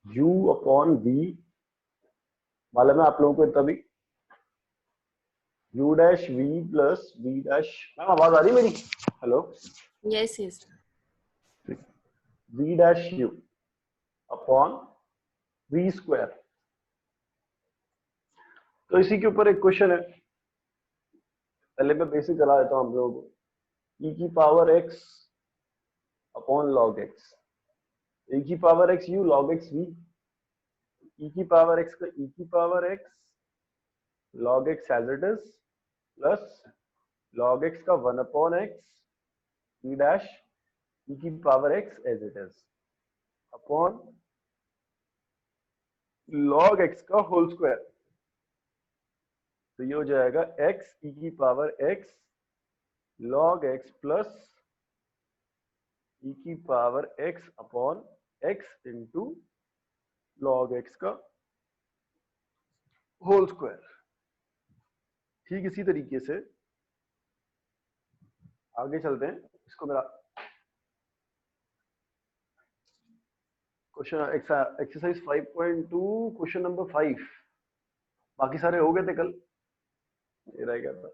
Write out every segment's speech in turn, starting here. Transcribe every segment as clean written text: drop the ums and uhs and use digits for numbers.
u upon v, मालूम है आप लोगों को तभी, u dash v plus v dash, ma'am आवाज आ रही है मेरी? Hello? Yes yes. v dash u upon v square. तो इसी के ऊपर एक क्वेश्चन है, पहले मैं बेसिक करा देता हूँ हम लोगों को। e की power x upon log x, e की power x u log x v, e की पावर x का e की power x log x as it is plus log x का 1 upon x v dash e की power x as it is upon log x का whole square. तो ये हो जाएगा x e की power x log x plus e की power x upon x into log x का होल स्क्वायर। ठीक इसी तरीके से आगे चलते हैं। इसको मेरा क्वेश्चन एक्सरसाइज 5.2 क्वेश्चन नंबर 5, बाकी सारे हो गए थे कल, ये रह गया था।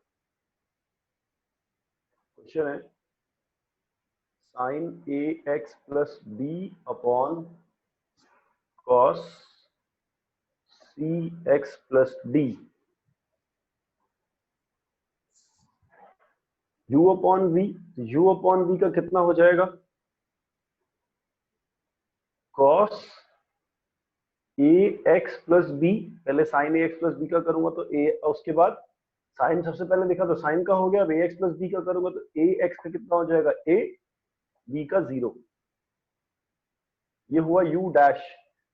क्वेश्चन है sine a x plus b upon cos c x plus d, u upon v, u upon v का कितना हो जाएगा? cos a x plus b, पहले sine a x plus b का करूंगा तो a, उसके बाद साइन सबसे पहले देखा तो साइन का हो गया, अब ए एक्स प्लस बी का करूंगा तो a x का कितना हो जाएगा? a, b का 0, ये हुआ u डैश,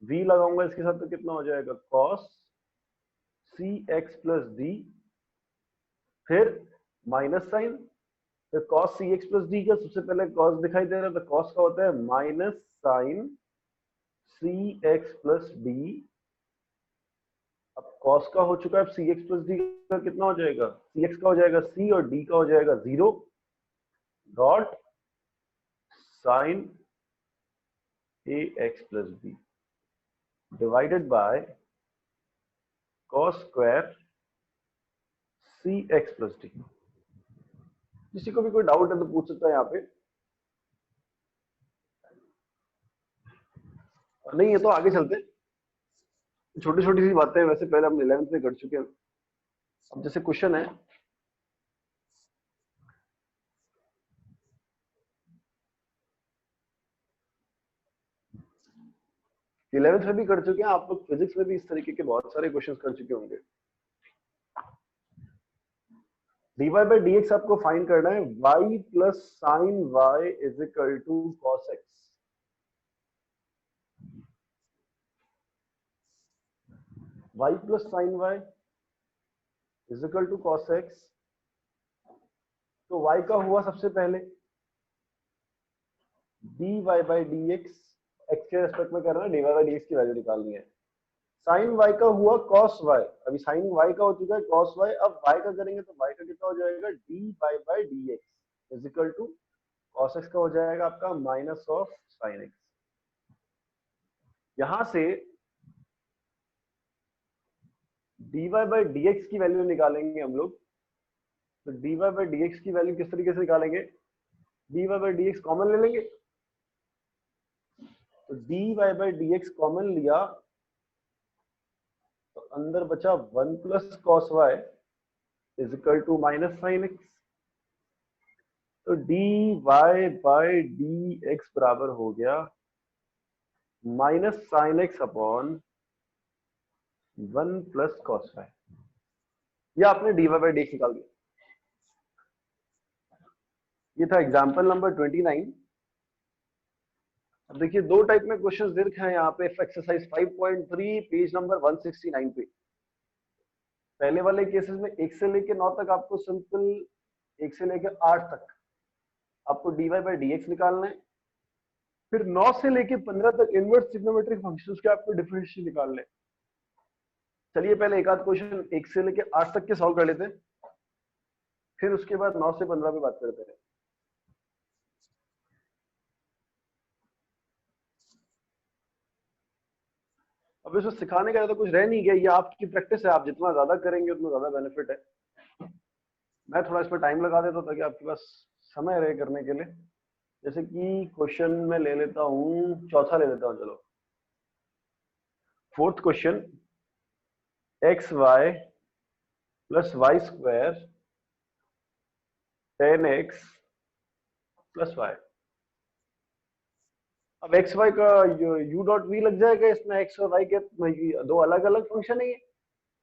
v लगाऊंगा इसके साथ तो कितना हो जाएगा? cos c x plus d, फिर माइनस साइन, तो cos सी एक्स प्लस डी का सबसे पहले cos दिखाई दे रहा है, तो cos का होता है माइनस साइन सी एक्स प्लस डी। अब cos का हो चुका है, अब सी एक्स प्लस डी का कितना हो जाएगा? सी एक्स का हो जाएगा c और d का हो जाएगा 0 dot sine a x plus b divided by cos square c x plus d. किसी को भी कोई डाउट है तो पूछ सकता है यहाँ पे, नहीं है तो आगे चलते हैं। छोटी छोटी सी बातें वैसे पहले हम 11th में कर चुके हैं। अब जैसे क्वेश्चन है इलेवेंथ में भी कर चुके हैं आप लोग, फिजिक्स में भी इस तरीके के बहुत सारे क्वेश्चंस कर चुके होंगे। dy by dx आपको फाइंड करना है, y plus sine y is equal to cos x। y plus sine y is equal to cos x, तो y का हुआ सबसे पहले dy by dx, x के रेस्पेक्ट में कर रहा है, dy by dx की वैल्यू निकालनी है। साइन y का हुआ cos y, अभी साइन y का हो चुका है cos y, अब y का करेंगे तो y का कितना हो जाएगा? dy by dx is equal to cos x का हो जाएगा आपका माइनस ऑफ साइन x। यहां से dy by dx की वैल्यू निकालेंगे हम लोग, तो dy by dx की वैल्यू किस तरीके से निकालेंगे? dy by dx कॉमन ले लेंगे, तो dy by dx कॉमन लिया तो अंदर बचा 1 plus cos y is equal to minus sine x। तो dy बाय dx बराबर हो गया minus sine x upon 1 plus cos y। ये आपने dy बाय dx निकाल दिया। ये था एग्जांपल नंबर 29। अब देखिए दो टाइप में क्वेश्चंस दे रखे हैं यहाँ पे एक्सरसाइज 5.3 पेज नंबर 169 पे। पहले वाले केसेस में 1 से लेके 9 तक आपको सिंपल, 1 से लेके 8 तक आपको dy बाय dx निकालना है, फिर 9 से लेके 15 तक इनवर्स ट्रिग्नोमेट्रिक फंक्शंस के आपको डिफरेंशियल निकालने हैं। चलिए पहले एक आध क्वेश्चन 1 से लेके 8 तक के सॉल्व कर लेते हैं, फिर उसके बाद 9 से 15 पे बात करते हैं। अब इसमें सिखाने का ज्यादा कुछ रह नहीं गया, ये आपकी प्रैक्टिस है, आप जितना ज्यादा करेंगे उतना ज्यादा बेनिफिट है। मैं थोड़ा इस पर टाइम लगा देता हूँ ताकि आपके पास समय रहे करने के लिए। जैसे कि क्वेश्चन में ले लेता हूँ, चौथा ले लेता हूँ, चलो fourth question, x y plus y square 10x plus y. अब एक्स वाई का यू डॉट वी लग जाएगा इसमें, एक्स और वाई के दो अलग अलग फंक्शन है ये,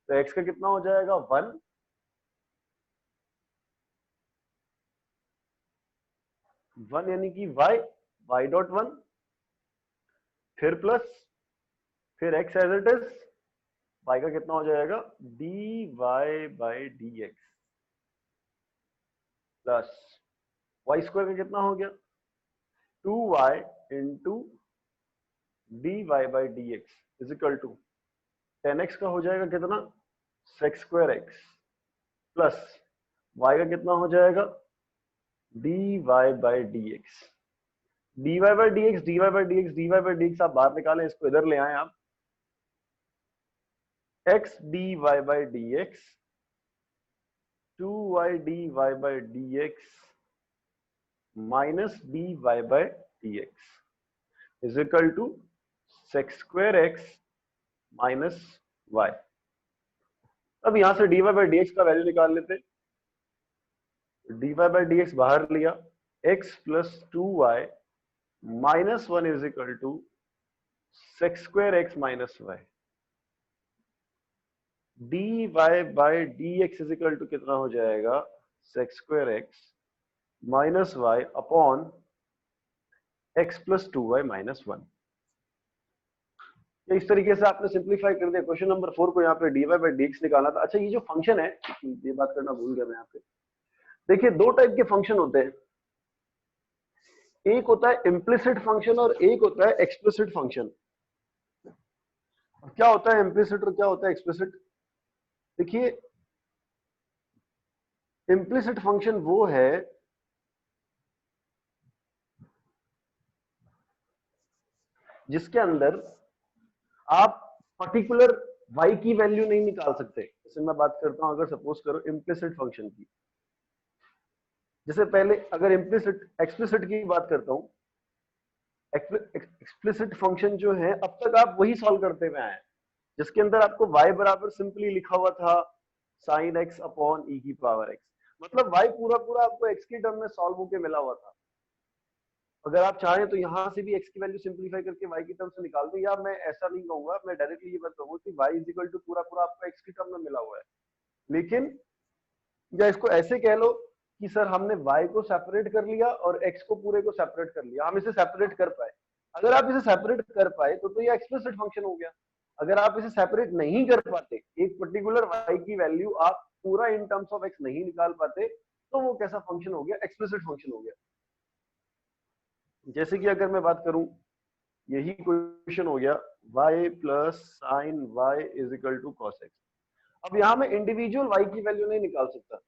तो एक्स का कितना हो जाएगा 1, 1 यानी कि वाई, वाई डॉट 1, फिर प्लस, फिर x as it is, y का कितना हो जाएगा d y by d x, plus y square का कितना हो गया 2y into d y by d x is equal to 10x का हो जाएगा कितना sec square x, plus y का कितना हो जाएगा d y by d x, d y by d x, d y by d x, d y by d x आप बाहर निकालें, इसको इधर ले आए आप, x d y by d x 2y d y by d x minus d y by d x is equal to sec square x minus y. अब यहां से d y by d x का value निकाल लेते, d y by d x बाहर लिया, x plus 2y minus 1 is equal to sec square x minus y, d y by d x is equal to कितना हो जाएगा sec square x minus y upon x plus 2y minus 1। इस तरीके से आपने simplify कर दिया question number 4 को, यहाँ पे d y by d x निकालना था। अच्छा, ये जो फंक्शन है, ये बात करना भूल गया मैं यहाँ पे, देखिए दो टाइप के फंक्शन होते हैं, एक होता है इम्प्लिसिट फंक्शन और एक होता है एक्सप्लिसिट फंक्शन। क्या होता है इम्प्लिसिट और क्या होता है एक्सप्लिसिट? देखिए इम्प्लिसिट फंक्शन वो है जिसके अंदर आप पर्टिकुलर y की वैल्यू नहीं निकाल सकते। जैसे मैं बात करता हूं, अगर सपोज करो इम्प्लिसिट फंक्शन की, जैसे पहले अगर इम्प्लिसिट एक्सप्लिसिट की बात करता हूं, एक्सप्लिसिट फंक्शन जो है अब तक आप वही सॉल्व करते हुए आए, जिसके अंदर आपको y बराबर सिंपली लिखा हुआ था साइन x अपॉन e की पावर x, मतलब y पूरा पूरा आपको x की टर्म में सॉल्व होके मिला हुआ था। अगर आप चाहें तो यहाँ से भी x की वैल्यू सिंपलीफाई करके y की टर्म से निकाल दें, या मैं ऐसा नहीं कहूंगा, मैं डायरेक्टली ये बात कहूंगा कि y इज इक्वल टू पूरा पूरा आपको x की टर्म में मिला हुआ है। लेकिन या इसको ऐसे कह लो कि सर हमने y को सेपरेट कर लिया और x को पूरे को सेपरेट कर लिया, हम इसे सेपरेट कर पाए। अगर आप इसे सेपरेट कर पाए तो ये एक्सप्लिसिट फंक्शन हो गया। अगर आप इसे सेपरेट नहीं कर पाते, एक पर्टिकुलर y की वैल्यू आप पूरा इन टर्म्स ऑफ x नहीं निकाल पाते, तो वो कैसा फंक्शन हो गया? एक्सप्लिसिट फंक्शन हो गया। जैसे कि अगर मैं बात करूं, यही क्वेश्चन हो गया y plus sine y is equal to cos x। अब यहां मैं इंडिविजुअल y की वैल्यू नहीं निकाल सकता,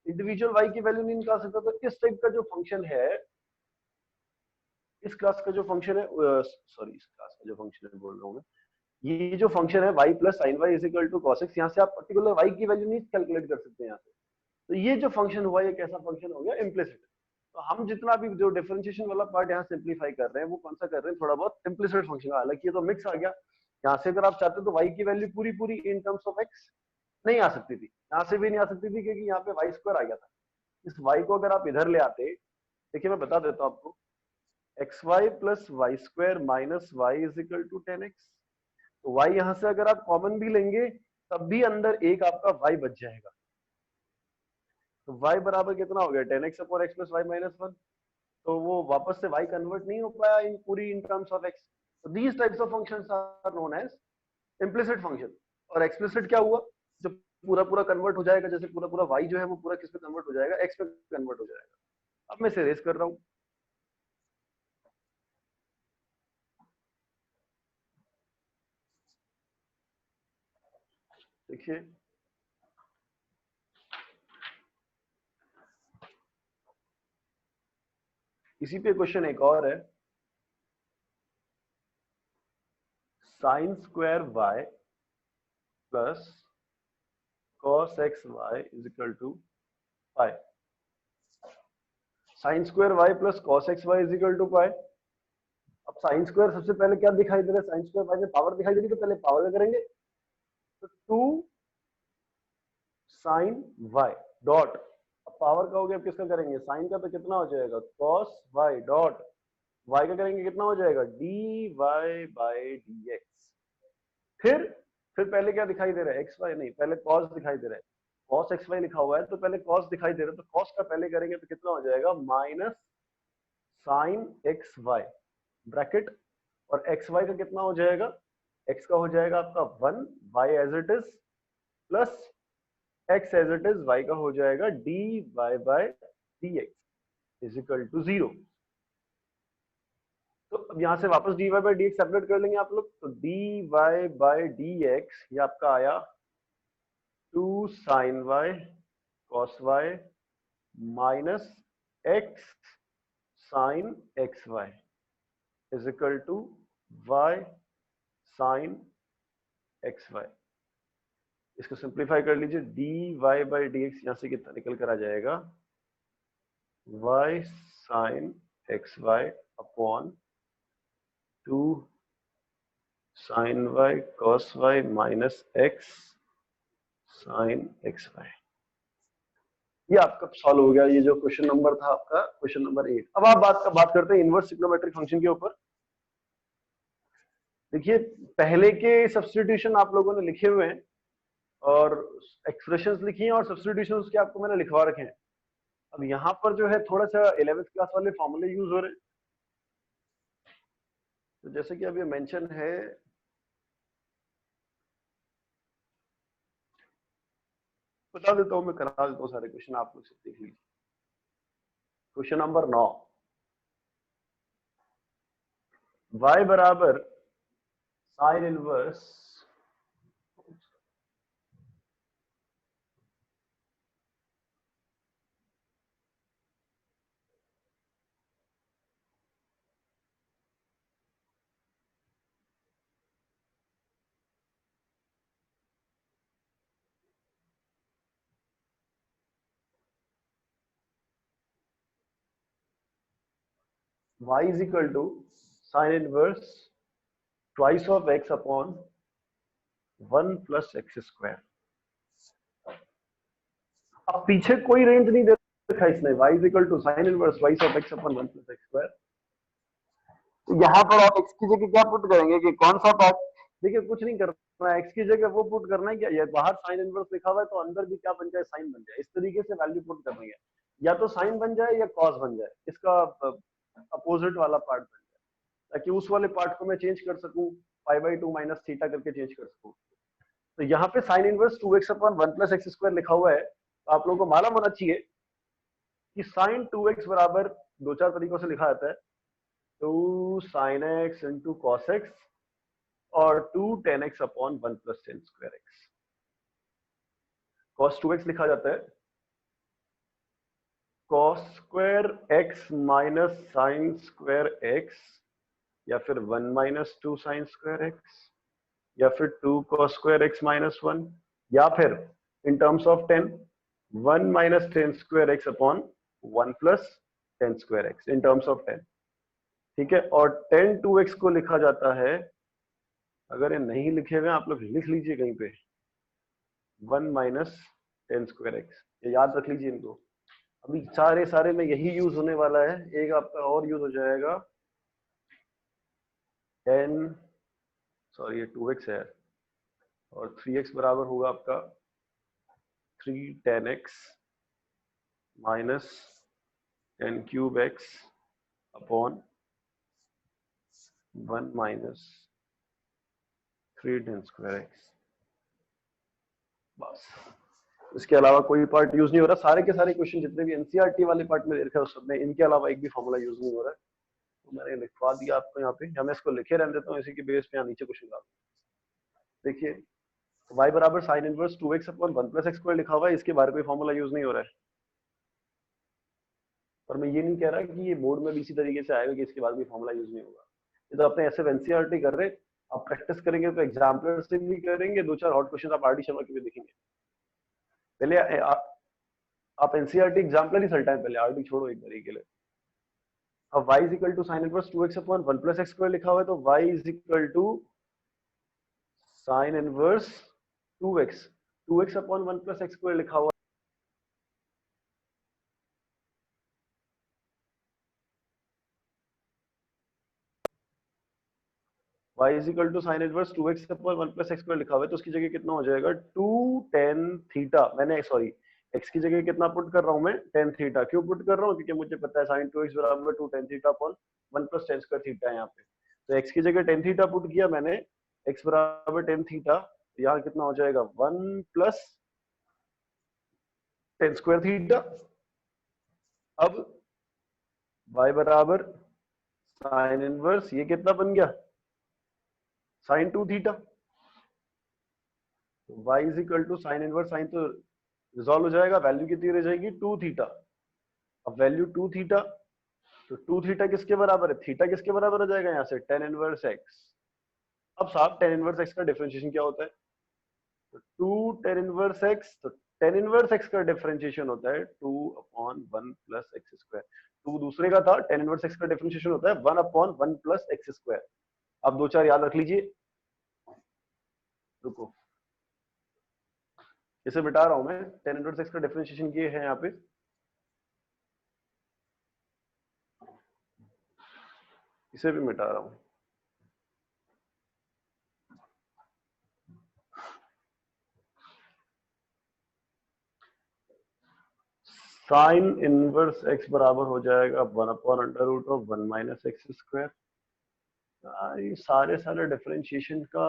इंडिविजुअल y की वैल्यू नहीं निकाल सकता, तो इस टाइप का जो फंक्शन है, इस क्लास का जो फंक्शन है, सॉरी इस क्लास का जो फंक्शन है बोल रहा हूं मैं, ये जो फंक्शन है y plus sine y is equal to cos x, यहाँ से आप पर्टिकुलर y की वैल्यू नहीं कैलकुलेट कर सकते यहाँ से। तो ये जो फंक्शन हुआ, ये कैसा फंक्शन हो गया? इम्प्लिसिट। तो हम जितना भी जो डिफरेंशिएशन वाला पार्ट यहाँ सिंप्लीफाई कर रहे हैं, वो कौन सा कर रहे हैं? थोड़ा बहुत इम्प्लिसिट फंक्शन। हालांकि ये तो मिक्स आ गया, यहाँ से अगर आप चाहते तो y की वैल्यू पूरी पूरी इन टर्म्स ऑफ x नहीं आ सकती थी, यहाँ से भी नहीं आ सकती थी, क्योंकि यहाँ पे y स्क्वायर आ गया था। इस y को अगर आप इधर ले आते, देखिए मैं बता देता हूँ आपको, x y plus y square minus y is equal to 10x। तो y यहाँ से अगर आप कॉमन भी लेंगे, तब भी अंदर एक आपका y बच जाएगा। तो y बराबर कितना हो गया? 10x upon x plus y minus 1। तो वो वापस से y कन्वर्ट नहीं हो पाया इन पूरी इन टर्म्स ऑफ x। तो these types of functions are known as implicit function. और एक्सप्लिसिट क्या हुआ? जो पूरा पूरा कन्वर्ट हो जाएगा, जैसे पूरा पूरा y जो है वो पूरा किस पे कन्वर्ट हो जाएगा? x पे कन्वर्ट हो जाएगा। अब मैं इसे रेस कर रहा हूं, देखिए इसी पे क्वेश्चन एक और है, sine square y plus cos x y is equal to pi. Sine square y plus cos x y is equal to pi. अब साइन स्क्वायर सबसे पहले क्या दिखाई दे रहा है, साइन स्क्वायर वाई में पावर दिखाई दे रही है, तो पहले पावर में करेंगे, तो 2 साइन वाई डॉट, अब पावर का हो गया, किसका करेंगे, साइन का, तो कितना हो जाएगा कॉस वाई डॉट वाई का करेंगे, कितना हो जाएगा d y by d x. फिर पहले क्या दिखाई दे रहा है, एक्स वाई नहीं, पहले कॉस दिखाई दे रहा है, कॉस एक्स वाई लिखा हुआ है, तो पहले कॉस दिखाई दे रहा है, तो कॉस का पहले करेंगे तो कितना हो जाएगा minus sine x y bracket, और एक्स वाई का कितना हो जाएगा, एक्स का हो जाएगा आपका 1 y as it is plus x as it is, y का हो जाएगा d y by d x is equal to 0। तो अब यहां से वापस d y by d x separate कर लेंगे आप लोग, तो d y by d x ये आपका आया 2 sine y cos y minus x sine x y is equal to y sine x y. इसको सिंप्लीफाई कर लीजिए, d y by d x यहां से कितना निकल कर आ जाएगा, y sine x y upon 2 sine y cos y minus x sine x y. ये आपका सॉल्व हो गया, ये जो क्वेश्चन नंबर था आपका क्वेश्चन नंबर 8। अब आप बात करते हैं इनवर्स ट्रिग्नोमेट्रिक फंक्शन के ऊपर। देखिए पहले के सब्स्टिट्यूशन आप लोगों ने लिखे हुए हैं और एक्सप्रेशंस लिखी हैं और सब्स्टिट्यूशंस के आपको मैंने लिखवा रखे हैं। अब यहाँ पर जो है थोड़ा सा 11th क्लास वाले फॉर्मूले यूज हो रहे हैं। तो जैसे कि अब ये मेंशन है, बता देता हूं, मैं करा देता हूं सारे क्वेश्चन, आप लोग सब देख लीजिए। क्वेश्चन नंबर 9, y बराबर sine inverse y is equal to sin inverse twice of x upon 1 plus x square। अब पीछे कोई रेंज नहीं दे रखा इसने, y is equal to sin inverse twice of x upon 1 plus x square। तो यहाँ पर आप x की जगह क्या पुट करेंगे कि कौन सा पार्ट, देखिए कुछ नहीं करना है, x की जगह वो पुट करना है क्या, ये बाहर साइन इनवर्स लिखा हुआ है तो अंदर भी क्या बन जाए, साइन बन जाए, इस तरीके से वैल्यू पुट करनी है, या तो साइन बन जाए या कॉस बन जाए, इसका अपोजिट वाला पार्ट बन जाए, ताकि उस वाले पार्ट को मैं चेंज कर सकूं, π/2 माइनस थीटा करके चेंज कर सकूं। तो यहाँ पे sign inverse 2x upon 1 plus x square लिखा हुआ है, तो आप लोगों को मालूम होना चाहिए कि साइन 2x बराबर दो चार तरीकों से लिखा जाता है, 2 sin x into cos x और 2 tan x upon 1 plus tan square x. cos 2x लिखा जाता है cos square x minus sine square x, या फिर 1 माइनस 2 साइन स्क्वायर x, या फिर 2 cos स्क्वायर x माइनस 1, या फिर इन terms of 10 1 minus tan square x upon 1 plus tan square x in terms of 10। ठीक है, और tan 2x को लिखा जाता है, अगर ये नहीं लिखे हुए आप लोग लिख लीजिए कहीं पे, 1 माइनस tan स्क्वायर एक्स, ये याद रख लीजिए इनको। अभी सारे में यही यूज होने वाला है, एक आपका और यूज हो जाएगा ये 2x है, और 3x बराबर होगा आपका 3 tan x minus tan cube x upon 1 minus 3 tan square x। बस, इसके अलावा कोई पार्ट यूज नहीं हो रहा, सारे के सारे क्वेश्चन जितने भी एनसीईआरटी वाले पार्ट में देखा है उस सब में इनके अलावा एक भी फॉर्मूला यूज नहीं हो रहा है, तो मैंने लिखवा दिया आपको यहाँ पे, या मैं इसको लिखे रहने देता हूँ इसी के बेस पे, यहाँ नीचे क्वेश्चन डाल। देखिए y बराबर sine inverse 2x upon 1 plus x square लिखा हुआ है, इसके बारे में फॉर्मूला यूज नहीं हो रहा है, पर मैं ये नहीं कह रहा कि ये बोर्ड में भी इसी तरीके से आएगा कि इसके बाद भी फॉर्मूला यूज नहीं होगा, ये तो अपने ऐसे एनसीईआरटी कर रहे, आप प्रैक्टिस करेंगे तो एग्जाम्पलर से भी करेंगे, 2-4 हॉट क्वेश्चन आप आरडी शर्मा के भी देखेंगे। पहले आप एनसीईआरटी एग्जाम्पलर ही सल्टा है, पहले आरडी छोड़ो एक बार के लिए। अब y is equal to sine inverse 2x upon 1 plus x square लिखा हुआ है, तो y is equal to sine inverse 2x upon 1 plus x square लिखा हुआ है। y is equal to sine inverse 2x upon 1 plus x square लिखा हुआ है, तो उसकी जगह कितना हो जाएगा 2 tan थीटा। मैंने सॉरी x की जगह कितना पुट कर रहा हूं मैं, tan थीटा। क्यों पुट कर रहा हूं, क्योंकि मुझे पता है sin 2x बराबर 2 tan theta upon 1 plus tan square theta है यहाँ पे। तो x की जगह tan थीटा पुट किया मैंने, x बराबर tan थीटा, यहाँ कितना हो जाएगा 1 प्लस tan स्क्वायर थीटा। अब y बराबर साइन इनवर्स, ये कितना बन गया sine 2 theta. y is equal to sine inverse, sine तो रिजॉल्व हो जाएगा, वैल्यू कितनी रह जाएगी 2 थीटा। अब वैल्यू 2 थीटा, तो 2 थीटा किसके बराबर है, थीटा किसके बराबर हो जाएगा यहाँ से tan इनवर्स x। अब साहब tan इनवर्स x का डिफरेंशिएशन क्या होता है, तो 2 tan इनवर्स x, तो tan इनवर्स x का डिफरेंशिएशन होता है 2 अपॉन 1 प्लस एक्स स्क्वायर। 2 दूसरे का था, tan इनवर्स x का डिफरेंशिएशन होता है 1 अपॉन 1 प्लस एक्स स्क्वायर। अब 2-4 याद रख लीजिए, रुको इसे मिटा रहा हूं मैं, tan इनवर्स x का डिफरेंशिएशन ये है यहाँ पे, इसे भी मिटा रहा हूं। साइन इनवर्स x बराबर हो जाएगा 1 upon under root of 1 minus x square. ये सारे डिफरेंशिएशन का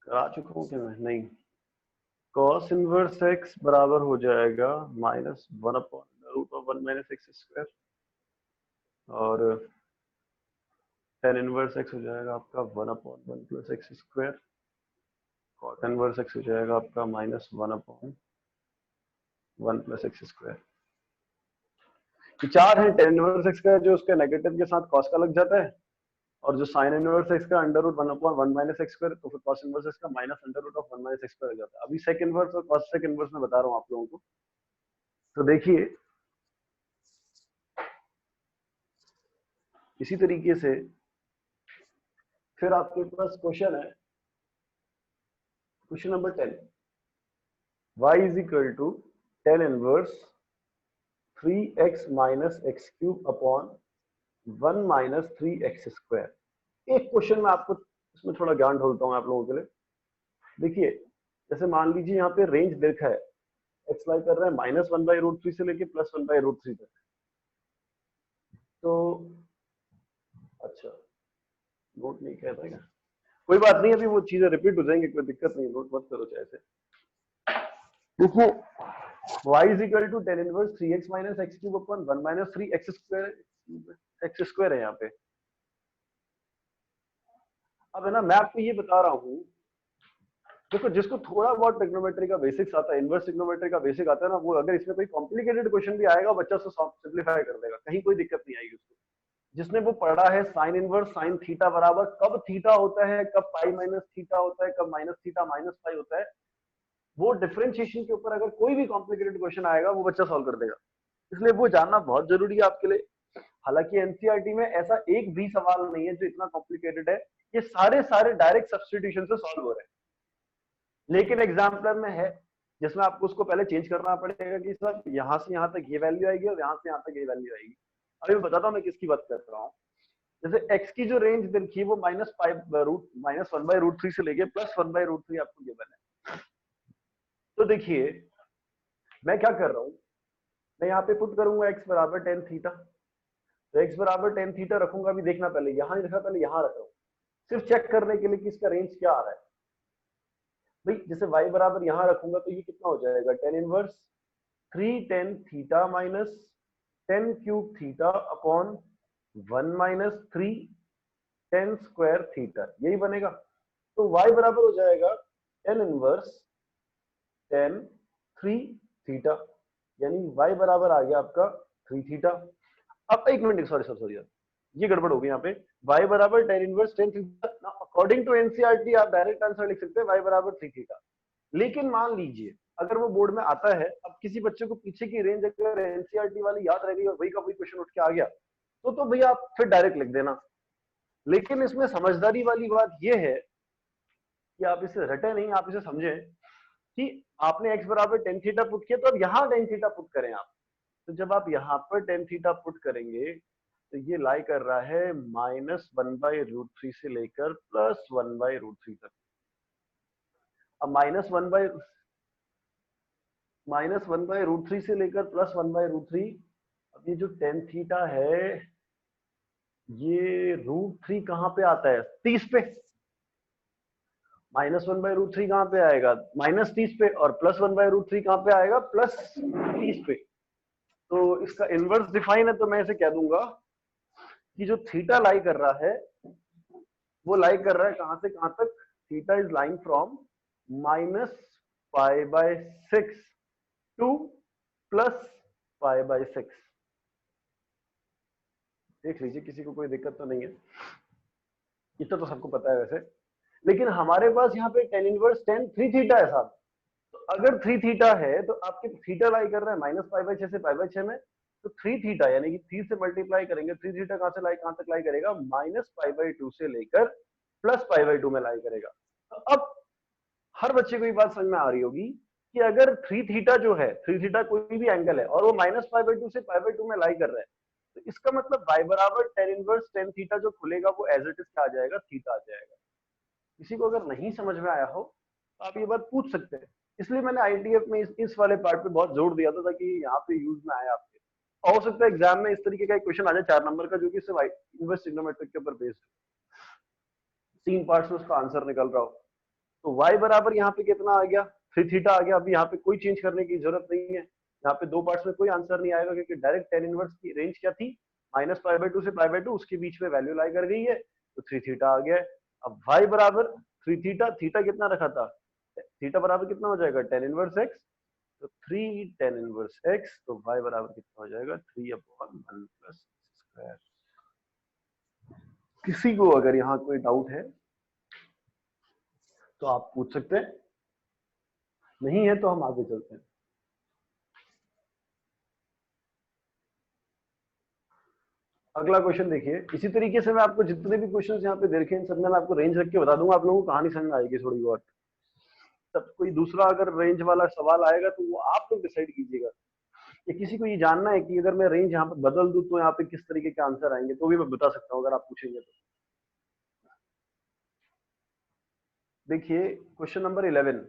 करा चुका हूं कि मैं नहीं। cos इनवर्स x बराबर हो जाएगा minus 1 upon under root of 1 minus x square, और tan इनवर्स x हो जाएगा आपका 1 upon 1 plus x square. cot inverse x हो जाएगा आपका minus 1 upon 1 plus x square. ये चार है, tan इनवर्स x का जो उसका नेगेटिव के साथ cos का लग जाता है, और जो साइन इनवर्स x का under root 1 upon 1 minus x square, तो फिर cos इनवर्स x का minus under root of 1 minus x square हो जाता है। अभी सेक इनवर्स और cos सेक इनवर्स में बता रहा हूं आप लोगों को। तो देखिए इसी तरीके से फिर आपके पास क्वेश्चन है, question number 10, y is equal to tan inverse 3x minus x cube upon 1 minus 3x square. एक क्वेश्चन में आपको इसमें थोड़ा ज्ञान ढोलता हूं आप लोगों के लिए। देखिए जैसे मान लीजिए यहाँ पे रेंज देखा है, एक्स वाई कर रहा है माइनस 1/√3 से लेके प्लस 1/√3 तक। तो अच्छा नोट नहीं कहता क्या, कोई बात नहीं, अभी वो चीजें रिपीट हो जाएंगी, कोई दिक्कत नहीं, नोट मत करो चाहे से। देखो y is equal to tan inverse 3x minus x cube upon 1 minus 3x square है यहाँ पे। अब है ना, मैं आपको ये बता रहा हूँ, देखो जिसको थोड़ा बहुत ट्रिग्नोमेट्री का बेसिक्स आता है, इनवर्स ट्रिग्नोमेट्री का बेसिक आता है ना, वो अगर इसमें कोई कॉम्प्लिकेटेड क्वेश्चन भी आएगा बच्चा उसको सिंपलीफाई कर देगा, कहीं कोई दिक्कत नहीं आएगी उसको। जिसने वो पढ़ा है साइन इनवर्स साइन थीटा बराबर कब थीटा होता है, कब पाई माइनस थीटा होता है, कब माइनस थीटा माइनस पाई होता है, वो डिफरेंशिएशन के ऊपर अगर कोई भी कॉम्प्लिकेटेड क्वेश्चन आएगा वो बच्चा सॉल्व कर देगा। इसलिए वो जानना बहुत जरूरी है आपके लिए। हालांकि एनसीईआरटी में ऐसा एक भी सवाल नहीं है जो इतना कॉम्प्लिकेटेड है, ये सारे डायरेक्ट सब्स्टिट्यूशन से सॉल्व हो रहे हैं। लेकिन एग्जाम्पलर में है जिसमें आपको उसको पहले चेंज करना पड़ेगा कि सर यहाँ से यहाँ तक ये वैल्यू आएगी और यहाँ से यहाँ तक ये वैल्यू आएगी। अभी मैं बताता हूँ मैं किसकी बात कर रहा हूँ। जैसे x की जो रेंज देखिए वो माइनस 1/√3 से लेके प्लस 1/√3 आपको गिवन है। तो देखिए मैं क्या कर रहा हूँ, मैं यहाँ पे पुट करूंगा x बराबर tan थीटा, तो x बराबर tan थीटा रखूंगा। अभी देखना पहले यहाँ नहीं रखा, पहले यहाँ रख रहा हूँ, सिर्फ चेक करने के लिए कि इसका रेंज क्या आ रहा है। भाई जैसे y बराबर यहाँ रखूंगा तो ये कितना हो जाएगा tan inverse 3 tan theta minus tan cube theta upon 1 minus 3 tan square theta, यही बनेगा। तो y बराबर हो जाएगा tan इनवर्स tan 3 थीटा, यानी y बराबर आ गया आपका 3 थीटा। अब एक मिनट, सॉरी, ये गड़बड़ हो गई यहाँ पे। y बराबर tan inverse tan theta, according to NCERT आप डायरेक्ट आंसर लिख सकते हैं y बराबर 3 थीटा। लेकिन मान लीजिए अगर वो बोर्ड में आता है, अब किसी बच्चे को पीछे की रेंज अगर एनसीईआरटी वाली याद रह गई और वही का वही क्वेश्चन उठ के आ गया, तो भैया आप फिर डायरेक्ट लिख देना। लेकिन इसमें समझदारी वाली बात ये है कि आप इसे रटे नहीं, आप इसे समझें कि आपने x बराबर tan थीटा पुट किया, तो अब यहाँ tan थीटा पुट करें आप। तो जब आप यहाँ पर tan थीटा पुट करेंगे तो ये लाई कर रहा है -1/√3 से लेकर +1/√3 तक। अब -1/√3 से लेकर +1/√3, अब ये जो tan थीटा है ये √3 कहाँ पे आता है? 30 पे। -1/√3 कहाँ पे आएगा? -30 पे। और +1/√3 कहाँ पे आएगा? +30 पे। तो इसका इनवर्स डिफाइन है, तो मैं इसे कह दूंगा कि जो थीटा लाई कर रहा है वो लाई कर रहा है कहां से कहां तक? Theta is lying from -π/6 to +π/6। देख लीजिए किसी को कोई दिक्कत तो नहीं है, इतना तो सबको पता है वैसे। लेकिन हमारे पास यहाँ पे tan इनवर्स tan 3 थीटा है साहब। तो अगर 3 थीटा है तो आपके थीटा लाई कर रहा है -π/6 से π/6 में, तो 3 थीटा यानी कि 3 से मल्टीप्लाई करेंगे, 3 थीटा कहां से लाई कहां तक लाई करेगा? -π/2 से लेकर +π/2 में लाई करेगा। तो अब हर बच्चे को ये बात समझ में आ रही होगी कि अगर 3 थीटा जो है, 3 थीटा कोई भी एंगल है और वो -π/2 से π/2 में लाई कर रहा है, तो इसका मतलब y बराबर tan इनवर्स tan थीटा जो खुलेगा वो एज इट इज क्या आ जाएगा? थीटा आ जाएगा। किसी को अगर नहीं समझ में आया हो तो आप ये बात पूछ सकते हैं। इसलिए मैंने आईटीएफ में इस वाले पार्ट पे बहुत जोर दिया था ताकि यहाँ पे यूज में आए आपके। हो सकता है एग्जाम में इस तरीके का एक क्वेश्चन आ जाए 4 नंबर का, जो कि सिर्फ इनवर्स ट्रिग्नोमेट्रिक के ऊपर बेस्ड है, 3 पार्ट्स में उसका आंसर निकल रहा हो। तो y बराबर यहाँ पे कितना आ गया? 3 थीटा आ गया। अभी यहाँ पे कोई चेंज करने की जरूरत नहीं है, यहाँ पे 2 पार्ट्स में कोई आंसर नहीं आएगा क्योंकि डायरेक्ट tan इनवर्स की रेंज क्या थी? -π/2 से π/2, उसके बीच में वैल्यू लाई कर गई है, तो 3 थीटा आ गया है। अब y बराबर 3 थीटा, थीटा कितना रखा था? थीटा बराबर कितना हो जाएगा? tan inverse x। तो 3 tan इनवर्स x, तो y बराबर कितना हो जाएगा? 3/1 + स्क्वायर। किसी को अगर यहाँ कोई डाउट है तो आप पूछ सकते हैं, नहीं है तो हम आगे चलते हैं। अगला क्वेश्चन देखिए। इसी तरीके से मैं आपको जितने भी क्वेश्चंस यहाँ पे देखे इन सब में मैं आपको रेंज रख के बता दूंगा, आप लोगों को कहानी समझ में आएगी थोड़ी बहुत। तब कोई दूसरा अगर रेंज वाला सवाल आएगा तो वो आप लोग डिसाइड कीजिएगा। या किसी को ये जानना है कि अगर मैं रेंज यहाँ पे बदल दूं तो यहाँ पे किस तरीके के आंसर आएंगे, तो भी मैं बता सकता हूँ अगर आप पूछेंगे तो। देखिए क्वेश्चन नंबर 11,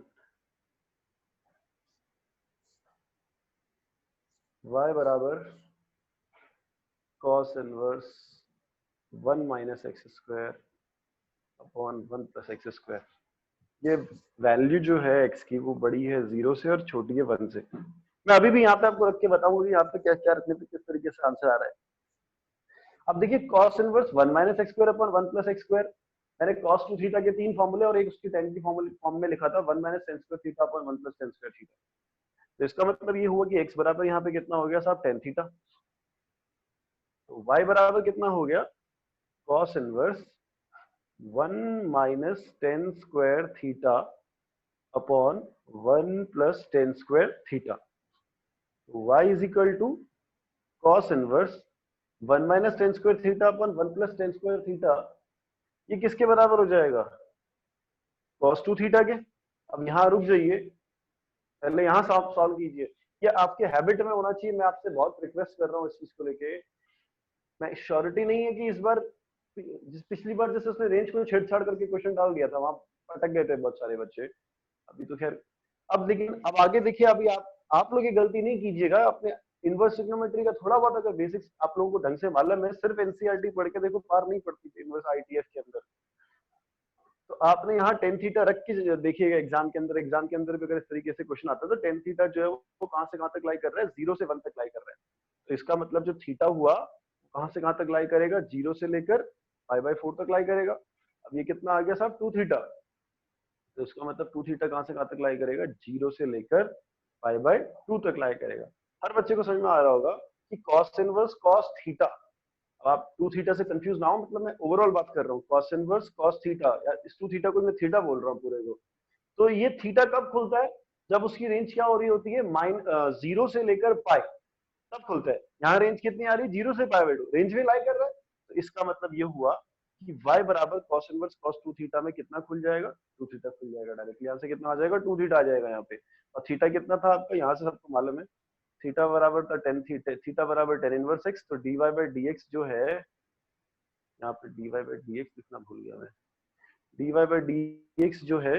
y बराबर cos inverse 1 - x² upon 1 + x²। ये वैल्यू जो है x की वो बड़ी है 0 से और छोटी है 1 से। मैं अभी भी यहाँ पे आपको रख के बताऊंगा कि यहाँ पे क्या क्या रखने पे किस तरीके से आंसर आ रहा है। अब देखिए cos inverse 1 - x² upon 1 + x², मैंने cos 2 थीटा के 3 फॉर्मूले और एक उसकी tan की फॉर्म में लिखा था 1 - tan² theta upon 1 + tan² theta. तो इसका मतलब ये हुआ कि x बराबर यहाँ पे कितना हो गया साहब? tan theta. तो y बराबर कितना हो गया? cos inverse 1 - tan² theta upon 1 + tan² theta. y is equal to cos inverse 1 - tan² theta upon 1 + tan² theta. ये किसके बराबर हो जाएगा? cos 2 थीटा के। अब यहाँ रुक जाइए, पहले यहाँ सॉल्व कीजिए। ये आपके हैबिट में होना चाहिए, मैं आपसे बहुत रिक्वेस्ट कर रहा हूँ इस चीज को लेके। मैं श्योरिटी नहीं है कि इस बार, पिछली बार जैसे उसने रेंज को छेड़छाड़ करके क्वेश्चन डाल दिया था, वहां अटक गए थे बहुत सारे बच्चे। अभी तो खैर, अब लेकिन अब आगे देखिए, अभी आप लोग ये गलती नहीं कीजिएगा। अपने इनवर्स ट्रिग्नोमेट्री का थोड़ा बहुत अगर बेसिक्स आप लोगों को ढंग से मालूम है, सिर्फ एनसीईआरटी पढ़ के देखो पार नहीं पड़ती थी इनवर्स आईटीएफ के अंदर। तो आपने यहाँ tan थीटा रख के देखिएगा एग्जाम के अंदर भी अगर इस तरीके से क्वेश्चन आता है तो tan थीटा जो है वो कहां से कहां तक लाई कर रहा है? 0 से 1 तक लाई कर रहा है। तो इसका मतलब जो थीटा हुआ कहां से कहां तक लाई करेगा? 0 से लेकर π/4 तक लाई करेगा। अब ये कितना आ गया साहब? 2 थीटा। तो इसका मतलब 2 थीटा कहां से कहां तक लाई करेगा? 0 से लेकर π/2 तक लाई करेगा। हर बच्चे को समझ में आ रहा होगा कि cos इनवर्स cos थीटा अब आप टू थीटा से कंफ्यूज ना हो, मतलब मैं ओवरऑल बात कर रहा हूँ, कॉस इनवर्स कॉस थीटा, या इस टू थीटा को मैं थीटा बोल रहा हूँ पूरे को। तो ये थीटा कब खुलता है? जब उसकी रेंज क्या हो रही होती है, जीरो से लेकर पाई, तब खुलता है। यहाँ रेंज कितनी आ रही है, जीरो से पाई बाई टू, रेंज में लाई कर रहा है। तो इसका मतलब ये हुआ कि y बराबर cos inverse cos two theta में कितना खुल जाएगा, टू थीटा खुल जाएगा डायरेक्टली। यहाँ से कितना आ जाएगा, टू थीटा आ जाएगा यहाँ पे। और थीटा कितना था आपका, यहाँ से सबको मालूम है, थीटा बराबर था टेन थीटा, थीटा बराबर टेन इनवर्स एक्स। तो dy बाई डी एक्स जो है, यहाँ पे dy बाई डी एक्स लिखना भूल गया मैं, dy बाई डी एक्स जो है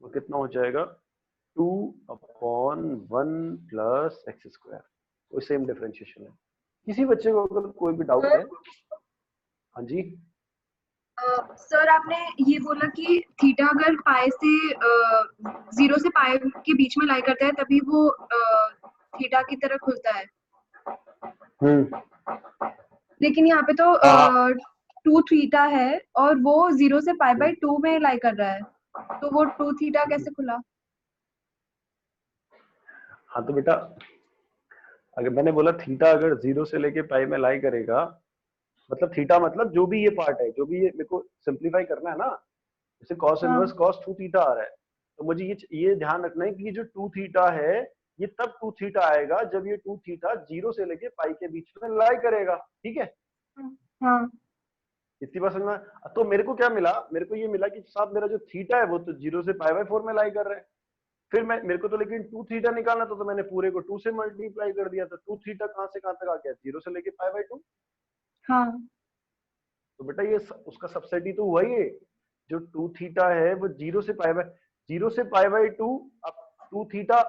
वो कितना हो जाएगा, two upon one plus x square. वो सेम डिफरेंशिएशन है। किसी बच्चे को अगर कोई भी डाउट है? हाँ जी। सर आपने ये बोला कि थीटा अगर पाई से जीरो से पाई के बीच में लाई करता है तभी वो थीटा की तरह खुलता है। लेकिन यहाँ पे तो टू थीटा है और वो जीरो से पाई बाई टू में लाई कर रहा है, तो वो टू थीटा कैसे खुला? हाँ तो बेटा, अगर मैंने बोला थीटा अगर जीरो से लेके पाई में लाई करेगा, मतलब थीटा मतलब जो भी ये पार्ट है, जो भी ये मेरे को सिंप्लीफाई करना है ना, जैसे cos inverse cos two theta आ रहा है, तो मुझे ये ध्यान रखना है कि ये जो टू थीटा है, ये तब टू थीटा आएगा जब ये टू थीटा जीरो से लेके पाई के बीच में लाई करेगा। ठीक है? हाँ। इतनी बात समझ में? तो मेरे को क्या मिला, मेरे को ये मिला कि साहब मेरा जो थीटा है वो तो जीरो से पाई बाई फोर में लाई कर रहे हैं। फिर मैं, मेरे को तो लेकिन टू थीटा निकालना था, तो मैंने पूरे को टू से मल्टीप्लाई कर दिया था। टू थीटा कहां से कहां तक आ गया, जीरो से लेके पाई बाई टू। हाँ। तो बेटा ये उसका सबसेट ही तो हुआ, ये जो टू थीटा है वो जीरो से पाई बाई, जीरो से पाई बाई टू। अब टू थीटा,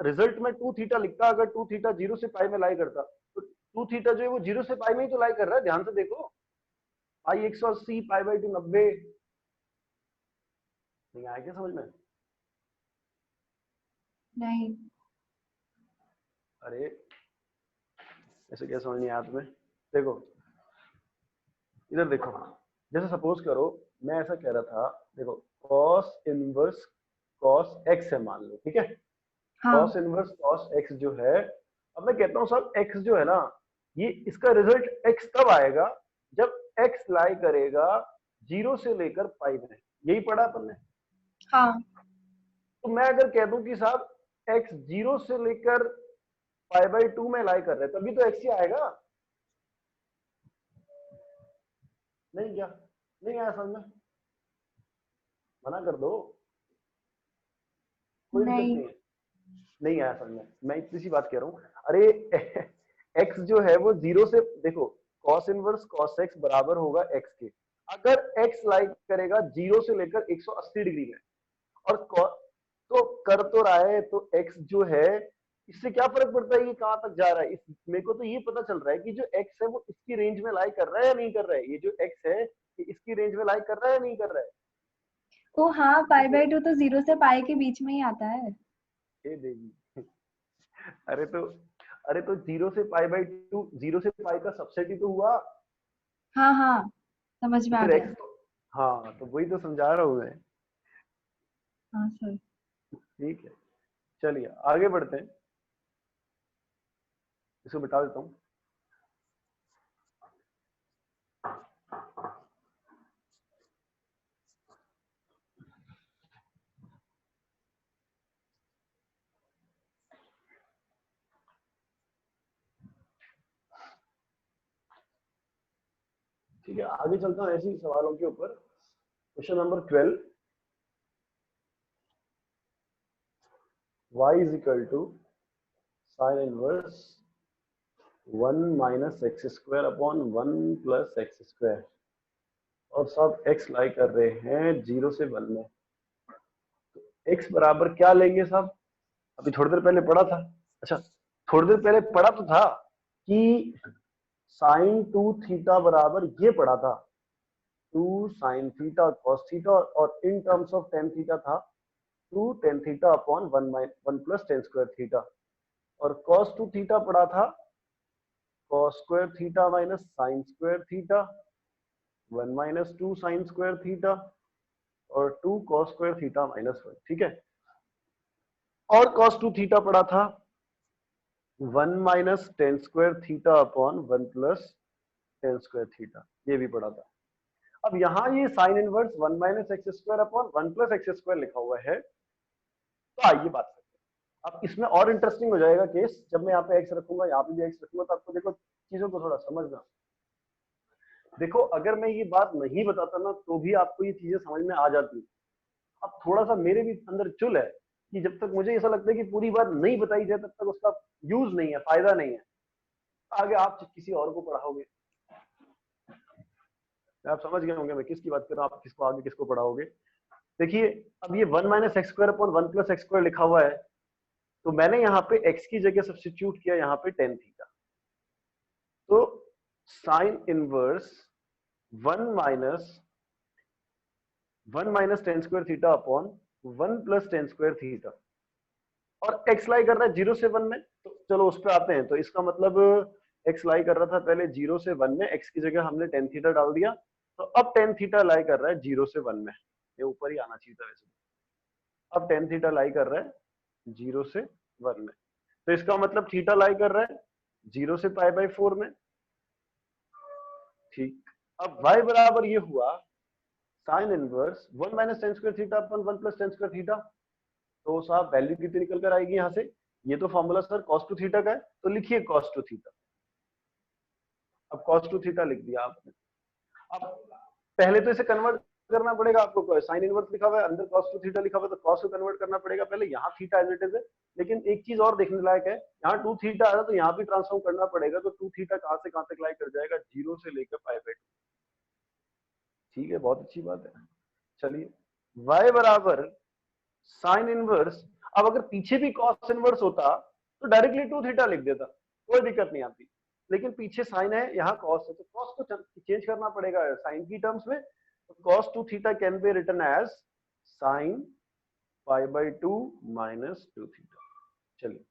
रिजल्ट में टू थीटा लिखता अगर टू थीटा जीरो से पाई में लाई करता, तो टू थीटा जो है वो जीरो से पाई में ही तो लाई कर रहा है। ध्यान से देखो, पाई 180 पाई बाई टू 90। नहीं आया क्या समझ में? नहीं। अरे ऐसे क्या समझ नहीं आया तुम्हें? देखो इधर देखो, जैसे सपोज करो मैं ऐसा कह रहा था, देखो cos इनवर्स cos x है मान लो, ठीक है? हाँ। cos इनवर्स cos x जो है, अब मैं कहता हूँ साहब x जो है ना, ये इसका रिजल्ट x तब आएगा जब x लाई करेगा जीरो से लेकर पाई में। यही पढ़ा अपन ने। हाँ। तो मैं अगर कह दूं कि साहब x जीरो से लेकर पाई बाई टू में लाई कर रहे हैं, तभी तो x ही आएगा। नहीं क्या, नहीं आया समझ में? मना कर दो, कोई दिक्कत नहीं। नहीं है। नहीं आया समझ में? मैं इतनी सी बात कह रहा हूँ। अरे x जो है वो जीरो से, देखो cos इनवर्स cos x बराबर होगा x के, अगर x लाइक करेगा जीरो से लेकर 180 डिग्री में, और तो कर तो रहा है, तो x जो है, इससे क्या फर्क पड़ता है ये कहां तक जा रहा है? इस मेरे को तो ये पता चल रहा है कि जो x है वो इसकी रेंज में लाई कर रहा है या नहीं कर रहा है। ये जो x है ये इसकी रेंज में लाई कर रहा है या नहीं कर रहा है? ओ हाँ, पाई बाई टू तो जीरो से पाई के बीच में ही आता है। हे देवी अरे तो, अरे तो जीरो से पाई बाई टू, जीरो से पाई का सबसेट ही तो हुआ। हाँ हाँ, समझ तो में आ फिर गया। x तो, हाँ तो वही तो समझा रहा हूँ मैं। हाँ सर। ठीक है, चलिए आगे बढ़ते हैं, इसको बता देता हूँ। ठीक है, आगे चलता हूँ ऐसे ही सवालों के ऊपर। Question number 12, y is equal to sin inverse 1 minus x square upon 1 plus x square, और सब x लाई कर रहे हैं जीरो से 1 में। तो x बराबर क्या लेंगे साहब? अभी थोड़ी देर पहले पढ़ा था, अच्छा थोड़ी देर पहले पढ़ा तो था कि साइन टू थीटा बराबर ये पढ़ा था, two sine theta cos theta, और in terms of tan theta था two tan theta upon one plus tan square theta, और कॉस टू थीटा पढ़ा था cos square theta minus sine square theta, one minus two sine square theta, और two cos square theta minus one. ठीक है, और cos two theta पढ़ा था one minus tan square theta upon one plus tan square theta, ये भी पढ़ा था। अब यहाँ ये sign inverse 1 minus x square upon 1 plus x square लिखा हुआ है, तो आइए बात करते हैं। अब इसमें और इंटरेस्टिंग हो जाएगा केस, जब मैं यहाँ पे एक्स रखूंगा, यहाँ पे भी एक्स रखूंगा, तो आपको देखो चीजों को थोड़ा समझना। देखो अगर मैं ये बात नहीं बताता ना तो भी आपको ये चीजें समझ में आ जाती। अब थोड़ा सा मेरे भी अंदर चुल है कि जब तक मुझे ऐसा लगता है कि पूरी बात नहीं बताई जाए तब तक उसका यूज नहीं है, फायदा नहीं है। आगे आप किसी और को पढ़ाओगे, आप समझ गए होंगे मैं किसकी बात कर रहा हूँ, आप किसको आगे किसको पढ़ाओगे। देखिए अब ये 1 minus x square upon 1 plus x square लिखा हुआ है, तो मैंने यहाँ पे x की जगह सब्स्टिट्यूट किया यहाँ पे टेन थीटा, तो sign inverse 1 minus tan square theta upon 1 plus tan square theta, और x लाई कर रहा है 0 से 1 में, तो चलो उस पर आते हैं। तो इसका मतलब x लाई कर रहा था पहले 0 से 1 में, x की जगह हमने टेन थीटा डाल दिया, तो अब टेन थीटा लाई कर रहा है 0 से 1 में, ये ऊपर ही आना चाहिए था वैसे। अब टेन थीटा लाई कर रहा है 0 से 1 में, तो इसका मतलब थीटा लाई कर रहा है 0 से पाई बाई 4 में। ठीक, अब y बराबर ये हुआ sine inverse 1 minus tan square theta upon 1 plus tan square theta, तो साहब वैल्यू कितनी निकल कर आएगी यहाँ से, ये तो formula sir cos two theta का है, तो लिखिए cos टू थीटा। अब cos टू थीटा लिख दिया आपने। अब पहले तो इसे कन्वर्ट करना पड़ेगा आपको, साइन इनवर्स लिखा हुआ है, अंदर cos टू थीटा लिखा हुआ है, तो cos को कन्वर्ट करना पड़ेगा पहले, यहाँ थीटा एज इट इज है। लेकिन एक चीज और देखने लायक है, यहाँ 2 थीटा आ रहा है तो यहाँ भी ट्रांसफॉर्म करना पड़ेगा, तो 2 थीटा कहाँ से कहाँ तक लाई कर जाएगा, 0 से लेकर पाई बाई 2। ठीक है, बहुत अच्छी बात है। चलिए y बराबर साइन इनवर्स, अब अगर पीछे भी cos इनवर्स होता तो डायरेक्टली 2 थीटा लिख देता, कोई दिक्कत नहीं आती, लेकिन पीछे साइन है, यहाँ cos है, तो cos को चेंज करना पड़ेगा साइन की टर्म्स में, तो cos 2 theta can be written as sine pi by 2 minus 2 theta. चलिए,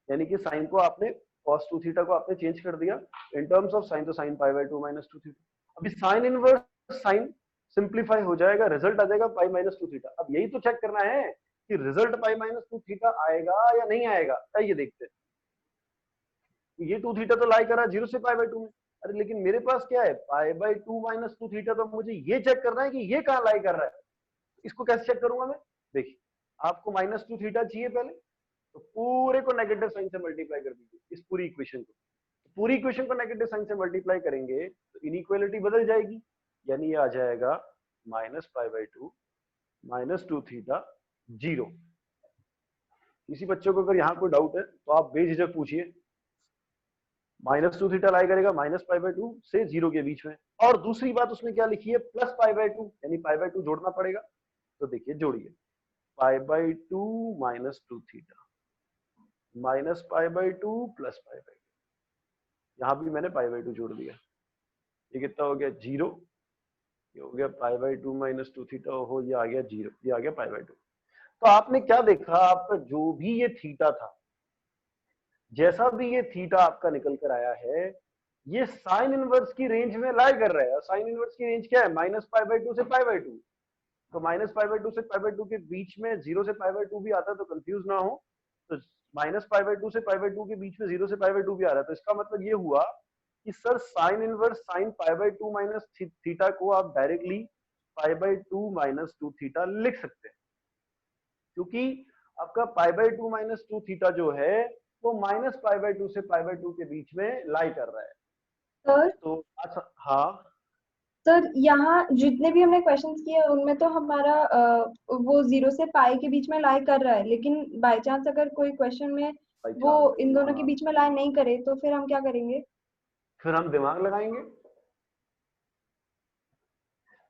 यानी कि साइन को आपने cos 2 थीटा को आपने चेंज कर दिया इन टर्म्स ऑफ साइन, तो sign pi by 2 minus 2 theta. अभी साइन इनवर्स साइन सिंप्लीफाई हो जाएगा, रिजल्ट आ जाएगा पाई माइनस 2 थीटा। अब यही तो चेक करना है कि रिजल्ट पाई माइनस 2 थीटा आएगा या नहीं आएगा, आइए देखते हैं। ये 2 थीटा तो लाई करा 0 से पाई बाई 2 में, अरे लेकिन मेरे पास क्या है पाई बाई 2 माइनस 2 थीटा, तो मुझे ये चेक करना है कि ये कहाँ लाई कर रहा है। इसको कैसे चेक करूंगा मैं, देखिए आपको माइनस 2 थीटा चाहिए पहले, तो पूरे को नेगेटिव साइन से मल्टीप्लाई कर दीजिए, इस पूरी इक्वेशन को, पूरी इक्वेशन को नेगेटिव साइन से मल्टीप्लाई करेंगे तो इनइक्वालिटी बदल जाएगी, यानी ये आ जाएगा minus pi by 2 minus 2 theta 0। किसी बच्चों को अगर यहाँ कोई डाउट है तो आप बेझिझक पूछिए। माइनस 2 थीटा लाई करेगा माइनस पाई बाई 2 से 0 के बीच में, और दूसरी बात उसने क्या लिखी है प्लस पाई बाई 2, यानी पाई बाई 2 जोड़ना पड़ेगा, तो देखिए जोड़िए पाई by 2 minus 2 theta minus pi by 2 plus pi by 2, यहाँ भी मैंने पाई बाई 2 जोड़ दिया, ये कितना हो गया 0, ये हो गया पाई बाई 2 माइनस 2 थीटा, हो ये आ गया 0, ये आ गया पाई बाई 2। तो आपने क्या देखा, आपका जो भी ये थीटा था, जैसा भी ये थीटा आपका निकल कर आया है, ये साइन इनवर्स की रेंज में लाई कर रहा है। साइन इनवर्स की रेंज क्या है, माइनस पाई बाई 2 से पाई बाई 2, तो माइनस पाई बाई 2 से पाई बाई 2 के बीच में 0 से पाई बाई 2 भी आता है, तो कंफ्यूज ना हो, तो माइनस पाई बाई 2 से पाई बाई 2 के बीच में 0 से पाई बाई 2 भी आ रहा है, तो इसका मतलब ये हुआ कि sir sign inverse sign pi by 2 minus theta को आप directly pi by 2 minus 2 theta लिख सकते हैं, क्योंकि आपका पाई बाई 2 माइनस 2 थीटा जो है वो माइनस पाई बाई 2 से पाई बाई 2 के बीच में लाई कर रहा है। सर तो अच्छा, हाँ सर यहाँ जितने भी हमने क्वेश्चंस किए उनमें तो हमारा वो 0 से पाई के बीच में लाई कर रहा है, लेकिन बाय चांस अगर कोई क्वेश्चन में बाई वो चांस, इन दोनों के हाँ बीच में लाई नहीं करे तो फिर हम क्या करेंगे? फिर हम दिमाग लगाएंगे,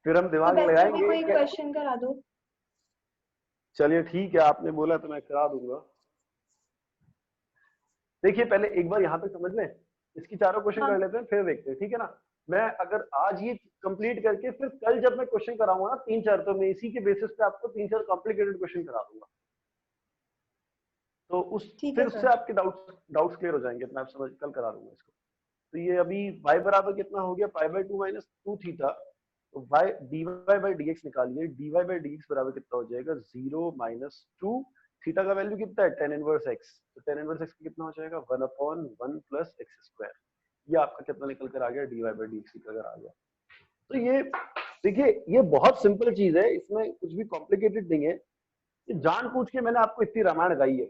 फिर हम तो दिमाग वैसे अभी लगाएंगे। कोई क्वेश्चन करा दो। चलिए ठीक है, आपने बोला तो मैं करा दूंगा। देखिए पहले एक बार यहाँ तक समझ लें, इसकी चारों क्वेश्चन हाँ कर लेते हैं फिर देखते हैं, ठीक है ना। मैं अगर आज ये कंप्लीट करके फिर कल जब मैं क्वेश्चन कराऊंगा ना 3-4, तो मैं इसी के बेसिस पे आपको 3-4 कॉम्प्लिकेटेड क्वेश्चन करा दूंगा, तो उस ठीक है फिर सर। उससे आपके डाउट्स क्लियर हो जाएंगे, तो मैं आप समझ कल करा दूंगा इसको। तो ये अभी y बराबर कितना हो गया पाई बाई 2 माइनस 2 थीटा, तो y dy बाई dx निकालिए, dy बाई dx बराबर कितना हो जाएगा 0 माइनस 2, थीटा का वैल्यू कितना है tan इनवर्स x, तो tan इनवर्स x कितना हो जाएगा 1 अपॉन 1 प्लस एक्स स्क्वायर, ये आपका कितना निकल कर आ गया, dy बाई डी एक्स अगर आ गया। तो ये देखिए ये बहुत सिंपल चीज है, इसमें कुछ भी कॉम्प्लिकेटेड नहीं है। ये जानबूझ के मैंने आपको इतनी रामायण गाई है।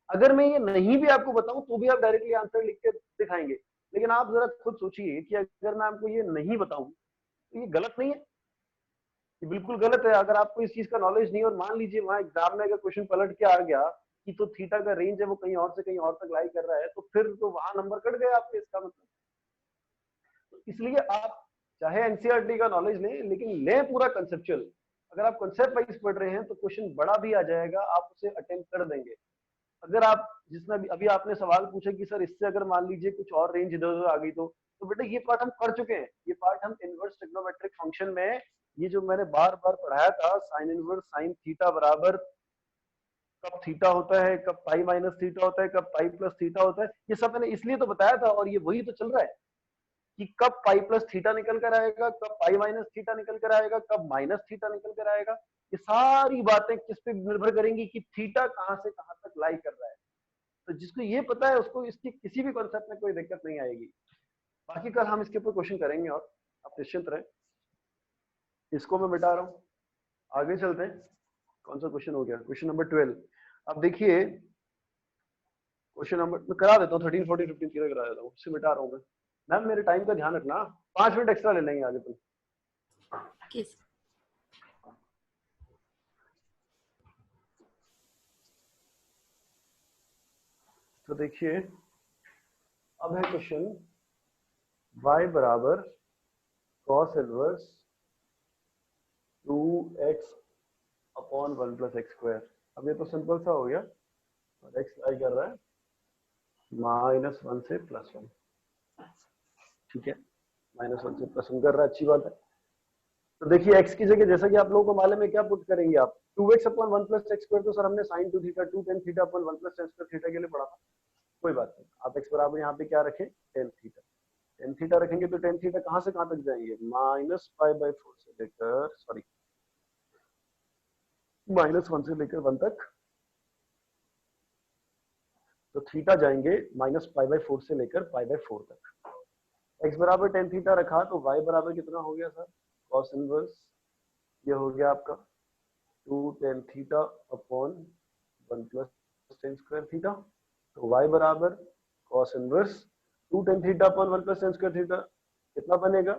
अगर मैं ये नहीं भी आपको बताऊं तो भी आप डायरेक्टली आंसर लिख के दिखाएंगे, लेकिन आप जरा खुद सोचिए कि अगर मैं आपको ये नहीं बताऊं तो ये गलत नहीं है, ये बिल्कुल गलत है। अगर आपको इस चीज का नॉलेज नहीं, और मान लीजिए वहां एग्जाम में अगर क्वेश्चन पलट के आ गया कि तो थीटा का रेंज है वो कहीं और से कहीं और तक लाई कर रहा है, तो फिर तो वहां नंबर कट गए आपके, इसका मतलब। तो इसलिए आप चाहे एनसीईआरटी का नॉलेज लें, लेकिन लें पूरा कंसेप्चुअल। अगर आप कंसेप्ट वाइज पढ़ रहे हैं तो क्वेश्चन बड़ा भी आ जाएगा, आप उसे अटेम्प्ट कर देंगे। अगर आप जिसमें अभी आपने सवाल पूछा कि सर इससे अगर मान लीजिए कुछ और रेंज इधर उधर आ गई तो बेटा ये पार्ट हम कर चुके हैं। ये पार्ट हम इनवर्स ट्रिग्नोमेट्रिक फंक्शन में, ये जो मैंने बार बार पढ़ाया था, साइन इनवर्स साइन थीटा बराबर कब थीटा होता है, कब पाई माइनस थीटा होता है, कब पाई प्लस थीटा होता है, ये सब मैंने इसलिए तो बताया था। और ये वही तो चल रहा है कि कब पाई प्लस थीटा निकल कर आएगा, कब पाई माइनस थीटा निकल कर आएगा, कब माइनस थीटा निकल कर आएगा। ये सारी बातें किस पे निर्भर करेंगी कि थीटा कहां से कहां तक लाई कर रहा है। तो जिसको ये पता है उसको इसकी किसी भी कॉन्सेप्ट में कोई दिक्कत नहीं आएगी। बाकी कल हम इसके ऊपर क्वेश्चन करेंगे और आप निश्चिंत रहे। इसको मैं मिटा रहा हूँ, आगे चलते हैं। कौन सा क्वेश्चन हो गया, क्वेश्चन नंबर 12। अब देखिए क्वेश्चन नंबर मैं करा देता हूँ, 13 14 15 तीनों करा देता हूँ, उससे मिटा रहा हूँ मैं। मैम मेरे टाइम का ध्यान रखना, 5 मिनट एक्स्ट्रा ले लेंगे आगे तुम। तो देखिए अब है क्वेश्चन y बराबर cos inverse 2x upon 1 plus x square. अब ये तो सिंपल सा हो गया, और x लाई कर रहा है -1 से +1। ठीक है, -1 से +1 कर रहा है, अच्छी बात है। तो देखिए x की जगह जैसा कि आप लोगों को मालूम है क्या पुट करेंगे आप, 2x upon 1 plus x square. तो सर हमने sin 2 theta 2 tan theta upon 1 plus tan square theta के लिए पढ़ा था, कोई बात नहीं। आप x बराबर यहाँ पे क्या रखें, tan थीटा। tan थीटा रखेंगे तो tan थीटा कहां से कहां तक जाएंगे, -π/4 से लेकर सॉरी -1 से लेकर 1 तक। तो थीटा जाएंगे -π/4 से लेकर π/4 तक। x बराबर tan थीटा रखा तो y बराबर कितना हो गया सर, cos इनवर्स, ये हो गया आपका 2 tan theta upon 1 plus tan square theta. तो y बराबर cos inverse 2 tan theta upon 1 plus tan square theta, कितना बनेगा,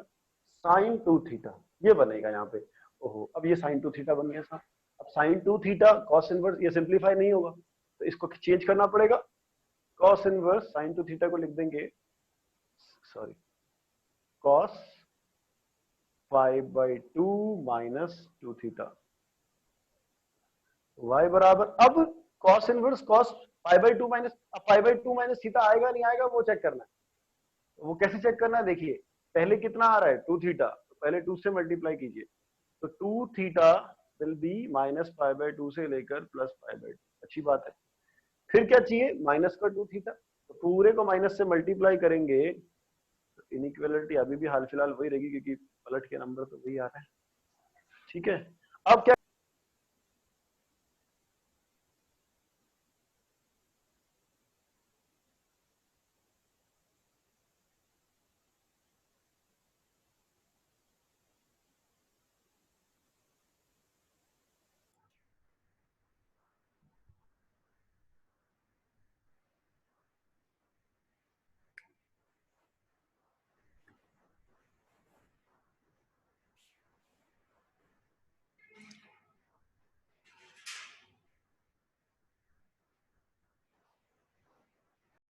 sin 2 थीटा, ये बनेगा यहाँ पे। ओहो, अब ये sin 2 थीटा बन गया सर। अब sin 2 थीटा cos इनवर्स, ये सिंप्लीफाई नहीं होगा तो इसको चेंज करना पड़ेगा। cos इनवर्स sin 2 थीटा को लिख देंगे, sorry cos 5/2 minus 2 theta. y बराबर, अब cos इनवर्स cos π/2 माइनस, अब π/2 माइनस थीटा आएगा नहीं आएगा वो चेक करना है। वो कैसे चेक करना है, देखिए पहले कितना आ रहा है 2 थीटा, तो पहले 2 से मल्टीप्लाई कीजिए, तो 2 थीटा विल बी -π/2 से लेकर +π/2, अच्छी बात है। फिर क्या चाहिए, माइनस का 2 थीटा, तो पूरे को माइनस से मल्टीप्लाई करेंगे तो इनइक्वालिटी अभी भी हाल फिलहाल वही रहेगी, क्योंकि पलट के नंबर तो वही आ रहा है। ठीक है, अब क्या